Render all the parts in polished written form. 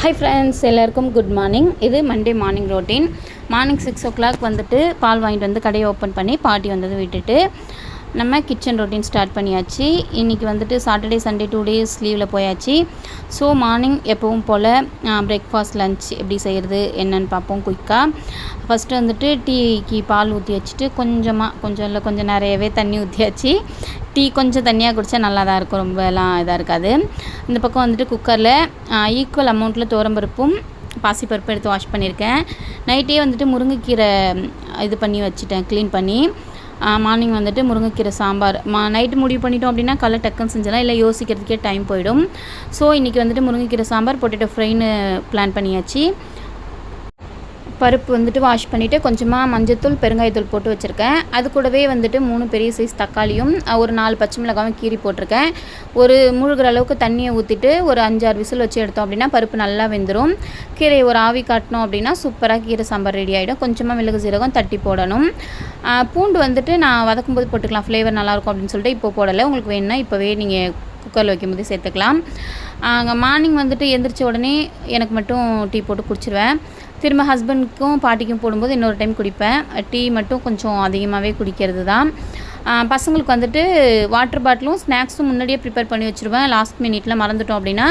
Hi friends, எல்லாருக்கும் good morning. இது Monday morning routine. Morning 6 o'clock வந்துட்டு பால் வாங்கிட்டு வந்து கடையை ஓப்பன் பண்ணி பாட்டி வந்தது விட்டுட்டு நம்ம கிச்சன் ரொட்டீன் ஸ்டார்ட் பண்ணியாச்சு. இன்றைக்கி வந்துட்டு சாட்டர்டே சண்டே 2 days லீவில் போயாச்சு. ஸோ மார்னிங் எப்பவும் போல் பிரேக்ஃபாஸ்ட் லன்ச் எப்படி செய்கிறது என்னென்னு பார்ப்போம் குயிக்காக. ஃபஸ்ட்டு வந்துட்டு டீக்கு பால் ஊற்றி வச்சுட்டு கொஞ்சம் நிறையவே தண்ணி ஊற்றியாச்சு. டீ கொஞ்சம் தண்ணியாக குடித்தா நல்லா தான் இருக்கும், ரொம்பலாம் இதாக இருக்காது. இந்த பக்கம் வந்துட்டு குக்கரில் ஈக்குவல் அமௌண்ட்டில் துவரம்பருப்பும் பாசிப்பருப்பு எடுத்து வாஷ் பண்ணியிருக்கேன். நைட்டே வந்துட்டு முருங்கைக்கீரை இது பண்ணி வச்சுட்டேன், க்ளீன் பண்ணி. மார்னிங் வந்துட்டு முருங்கைக்கீரை சாம்பார் நைட்டு முடிவு பண்ணிட்டோம் அப்படின்னா காலைல டக்குன்னு செஞ்சலாம், இல்லை யோசிக்கிறதுக்கே டைம் போயிடும். ஸோ இன்றைக்கி வந்துட்டு முருங்கைக்கீரை சாம்பார் பொட்டேட்டோ ஃப்ரைன்னு பிளான் பண்ணியாச்சு. பருப்பு வந்துட்டு வாஷ் பண்ணிவிட்டு கொஞ்சமாக மஞ்சத்தூள் பெருங்காயத்தூள் போட்டு வச்சுருக்கேன். அது கூடவே வந்துட்டு 3 பெரிய சைஸ் தக்காளியும் ஒரு 4 பச்சை மிளகாயும் கீறி போட்டிருக்கேன். ஒரு மூழ்கிற அளவுக்கு தண்ணியை ஊற்றிட்டு ஒரு 5-6 விசில் வச்சு எடுத்தோம் அப்படின்னா பருப்பு நல்லா வெந்துடும். கீரையை ஒரு ஆவி காட்டினோம் அப்படின்னா சூப்பராக கீரை சாம்பார் ரெடி ஆகிடும். கொஞ்சமாக மிளகு சீரகம் தட்டி போடணும். பூண்டு வந்துட்டு நான் வதக்கும்போது போட்டுக்கலாம், ஃப்ளேவர் நல்லாயிருக்கும் அப்படின்னு சொல்லிட்டு இப்போ போடலை. உங்களுக்கு வேணுன்னா இப்போவே நீங்கள் குக்கரில் வைக்கும்போது சேர்த்துக்கலாம். மார்னிங் வந்துட்டு எந்திரிச்ச உடனே எனக்கு மட்டும் டீ போட்டு குடிச்சிருவேன். திரும்ப ஹஸ்பண்டுக்கும் பாட்டிக்கும் போடும்போது இன்னொரு டைம் குடிப்பேன். டீ மட்டும் கொஞ்சம் அதிகமாகவே குடிக்கிறது தான். பசங்களுக்கு வந்துட்டு வாட்டர் பாட்டிலும் ஸ்நாக்ஸும் முன்னாடியே ப்ரிப்பேர் பண்ணி வச்சுருவேன். லாஸ்ட் மினிட்டில் மறந்துட்டோம் அப்படின்னா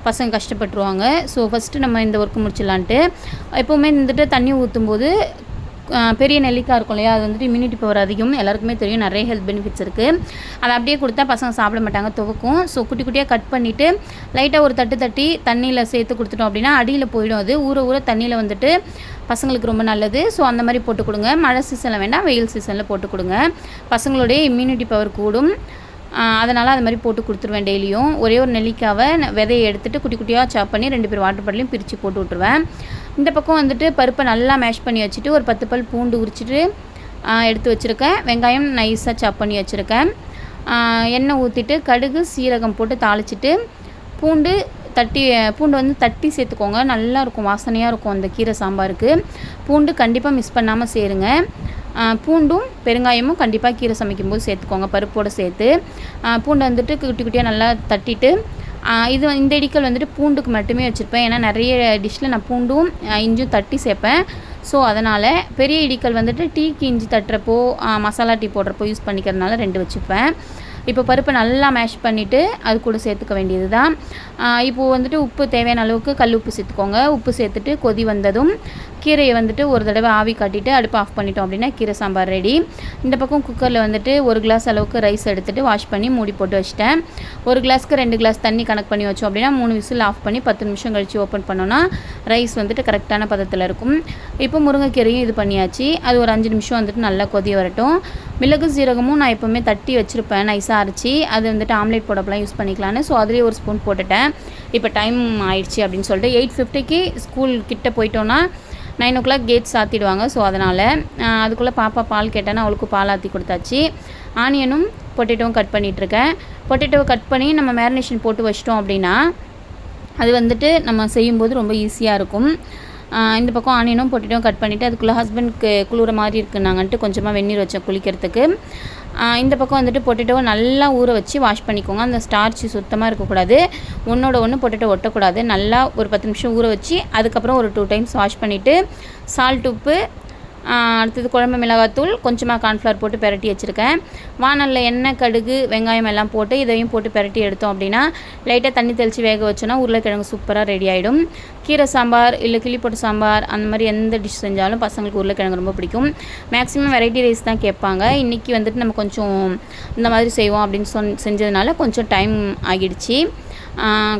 பசங்க கஷ்டப்பட்டுருவாங்க. ஸோ ஃபஸ்ட்டு நம்ம இந்த ஒர்க்கு முடிச்சிடலான்ட்டு எப்போவுமே வந்துட்டு தண்ணி ஊற்றும்போது பெரிய நெல்லிக்காய் இருக்கும் இல்லையா, அது வந்துட்டு இம்யூனிட்டி பவர் அதிகம், எல்லாருக்குமே தெரியும், நிறைய ஹெல்த் பெனிஃபிட்ஸ் இருக்குது. அதை அப்படியே கொடுத்தா பசங்க சாப்பிட மாட்டாங்க, துவக்கும். ஸோ குட்டி குட்டியாக கட் பண்ணிவிட்டு லைட்டாக ஒரு தட்டி தண்ணியில் சேர்த்து கொடுத்துட்டோம் அப்படின்னா அடியில் போயிடும். அது ஊற தண்ணியில் வந்துட்டு பசங்களுக்கு ரொம்ப நல்லது. ஸோ அந்த மாதிரி போட்டு கொடுங்க. மழை சீசனில் வேண்டாம், வெயில் சீசனில் போட்டு கொடுங்க. பசங்களுடைய இம்யூனிட்டி பவர் கூடும். அதனால் அது மாதிரி போட்டு கொடுத்துருவேன் டெய்லியும். ஒரே ஒரு நெல்லிக்காவை விதையை எடுத்துகிட்டு குட்டி குட்டியாக சாப் பண்ணி 2 பேர் வாட்டர் பாட்டிலையும் பிரித்து போட்டு விட்ருவேன். இந்த பக்கம் வந்துட்டு பருப்பை நல்லா மேஷ் பண்ணி வச்சுட்டு ஒரு 10 பல் பூண்டு உரிச்சிட்டு எடுத்து வச்சுருக்கேன். வெங்காயம் நைஸாக சாப் பண்ணி வச்சுருக்கேன். எண்ணெய் ஊற்றிட்டு கடுகு சீரகம் போட்டு தாளிச்சிட்டு பூண்டு வந்து தட்டி சேர்த்துக்கோங்க, நல்லாயிருக்கும், வாசனையாக இருக்கும் அந்த கீரை சாம்பாருக்கு. பூண்டு கண்டிப்பாக மிஸ் பண்ணாமல் சேருங்க. பூண்டும் பெருங்காயமும் கண்டிப்பாக கீரை சமைக்கும்போது சேர்த்துக்கோங்க பருப்போடு சேர்த்து. பூண்டை வந்துட்டு குட்டி குட்டியாக நல்லா தட்டிட்டு இந்த இடிக்கல் வந்துட்டு பூண்டுக்கு மட்டுமே வச்சுருப்பேன். ஏன்னா நிறைய டிஷ்ஷில் நான் பூண்டும் இஞ்சும் தட்டி சேர்ப்பேன். ஸோ அதனால் பெரிய இடிக்கல் வந்துட்டு டீக்கு இஞ்சி தட்டுறப்போ மசாலா டீ போடுறப்போ யூஸ் பண்ணிக்கிறதுனால 2 வச்சுப்பேன். இப்போ பருப்பை நல்லா மேஷ் பண்ணிவிட்டு அது கூட சேர்த்துக்க வேண்டியது தான். இப்போது வந்துட்டு உப்பு தேவையான அளவுக்கு கல் உப்பு சேர்த்துக்கோங்க. உப்பு சேர்த்துட்டு கொதி வந்ததும் கீரையை வந்துட்டு ஒரு தடவை ஆவி காட்டிட்டு அடுப்பு ஆஃப் பண்ணிட்டோம் அப்படின்னா கீரை சாம்பார் ரெடி. இந்த பக்கம் குக்கரில் வந்துட்டு 1 கிளாஸ் அளவுக்கு ரைஸ் எடுத்துகிட்டு வாஷ் பண்ணி மூடி போட்டு வச்சுட்டேன். 1 கிளாஸ்க்கு 2 கிளாஸ் தண்ணி கணக்கு பண்ணி வச்சோம் அப்படின்னா 3 விசில் ஆஃப் பண்ணி 10 நிமிஷம் கழித்து ஓப்பன் பண்ணோன்னா ரைஸ் வந்துட்டு கரெக்டான பதத்தில் இருக்கும். இப்போ முருங்கைக்கீரையும் இது பண்ணியாச்சு. அது ஒரு 5 நிமிஷம் வந்துட்டு நல்லா கொதி வரட்டும். மிளகு சீரகமும் நான் எப்போவுமே தட்டி வச்சுருப்பேன் நைஸாக அரைச்சி. அது வந்துட்டு ஆம்லேட் போடப்பெல்லாம் யூஸ் பண்ணிக்கலான்னு. ஸோ அதுலேயே ஒரு ஸ்பூன் போட்டுட்டேன். இப்போ டைம் ஆயிடுச்சு அப்படின்னு சொல்லிட்டு 8:50க்கு ஸ்கூல் கிட்டே போயிட்டோன்னா 9 o'clock கேட் சாத்திடுவாங்க. ஸோ அதனால் அதுக்குள்ளே பாப்பா பால் கேட்டேன்னா அவளுக்கு பால் ஆற்றி கொடுத்தாச்சு. ஆனியனும் பொட்டேட்டோவும் கட் பண்ணிகிட்ருக்கேன். பொட்டேட்டோவை கட் பண்ணி நம்ம மேரினேஷன் போட்டு வச்சிட்டோம் அப்படின்னா அது வந்துட்டு நம்ம செய்யும்போது ரொம்ப ஈஸியாக இருக்கும். இந்த பக்கம் ஆனியனும் பொட்டேட்டோவும் கட் பண்ணிவிட்டு அதுக்குள்ளே ஹஸ்பண்டுக்கு குளிர மாதிரி இருக்குன்னாங்கன்ட்டு கொஞ்சமாக வெந்நீர் வச்சேன் குளிக்கிறதுக்கு. இந்த பக்கம் வந்துட்டு பொட்டேட்டோவை நல்லா ஊற வச்சு வாஷ் பண்ணிக்கோங்க. அந்த ஸ்டார்ச் சுத்தமாக இருக்கக்கூடாது, ஒன்றோட ஒன்று பொட்டேட்டோ ஒட்டக்கூடாது. நல்லா ஒரு 10 நிமிஷம் ஊற வச்சு அதுக்கப்புறம் ஒரு 2 times வாஷ் பண்ணிவிட்டு சால்ட் உப்பு அடுத்தது குழம்பு மிளகாத்தூள் கொஞ்சமாக கார்ன்ஃப்ளவர் போட்டு பெரட்டி வச்சுருக்கேன். வானலில் எண்ணெய் கடுகு வெங்காயம் எல்லாம் போட்டு இதையும் போட்டு பெரட்டி எடுத்தோம் அப்படின்னா லைட்டாக தண்ணி தெளித்து வேக வச்சோன்னா உருளைக்கிழங்கு சூப்பராக ரெடி ஆகிடும். கீரை சாம்பார் இல்லை கிளி போட்டு சாம்பார் அந்த மாதிரி எந்த டிஷ் செஞ்சாலும் பசங்களுக்கு உருளைக்கிழங்கு ரொம்ப பிடிக்கும். மேக்ஸிமம் வெரைட்டி ரைஸ் தான் கேட்பாங்க. இன்றைக்கி வந்துட்டு நம்ம கொஞ்சம் இந்த மாதிரி செய்வோம் அப்படின்னு செஞ்சதுனால கொஞ்சம் டைம் ஆகிடுச்சு.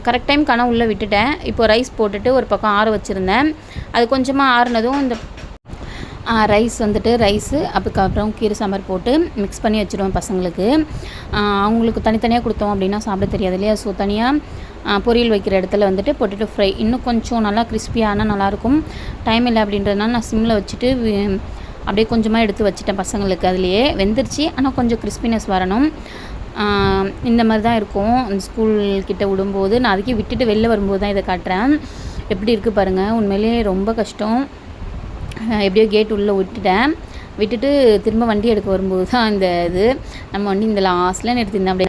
கரெக்ட் டைம் கணக்கு உள்ளே விட்டுட்டேன். இப்போது ரைஸ் போட்டுட்டு ஒரு பக்கம் ஆற வச்சுருந்தேன். அது கொஞ்சமாக ஆறுனதும் இந்த ரைஸு அதுக்கப்புறம் கீரை சாம்பார் போட்டு மிக்ஸ் பண்ணி வச்சுருவேன் பசங்களுக்கு. அவங்களுக்கு தனித்தனியாக கொடுத்தோம் அப்படின்னா சாப்பிட தெரியாது இல்லையா. ஸோ தனியாக பொரியல் வைக்கிற இடத்துல வந்துட்டு பொட்டேட்டோ ஃப்ரை இன்னும் கொஞ்சம் நல்லா கிறிஸ்பியாக ஆனால் நல்லாயிருக்கும். டைம் இல்லை அப்படின்றதுனால நான் சிம்மில் வச்சுட்டு அப்படியே கொஞ்சமாக எடுத்து வச்சுட்டேன் பசங்களுக்கு. அதுலேயே வெந்துருச்சு, ஆனால் கொஞ்சம் கிறிஸ்பினஸ் வரணும். இந்த மாதிரி தான் இருக்கும் ஸ்கூல் கிட்டே விடும்போது. நான் அதுக்கே விட்டுட்டு வெளில வரும்போது தான் இதை காட்டுறேன். எப்படி இருக்குது பாருங்கள், உண்மையிலே ரொம்ப கஷ்டம். எப்படியோ கேட் உள்ளே விட்டுட்டு திரும்ப வண்டி எடுக்க வரும்போது தான் இந்த நம்ம வண்டி இந்த லாஸ்ட்டில் நிறுத்தியிருந்தேன். அப்படியே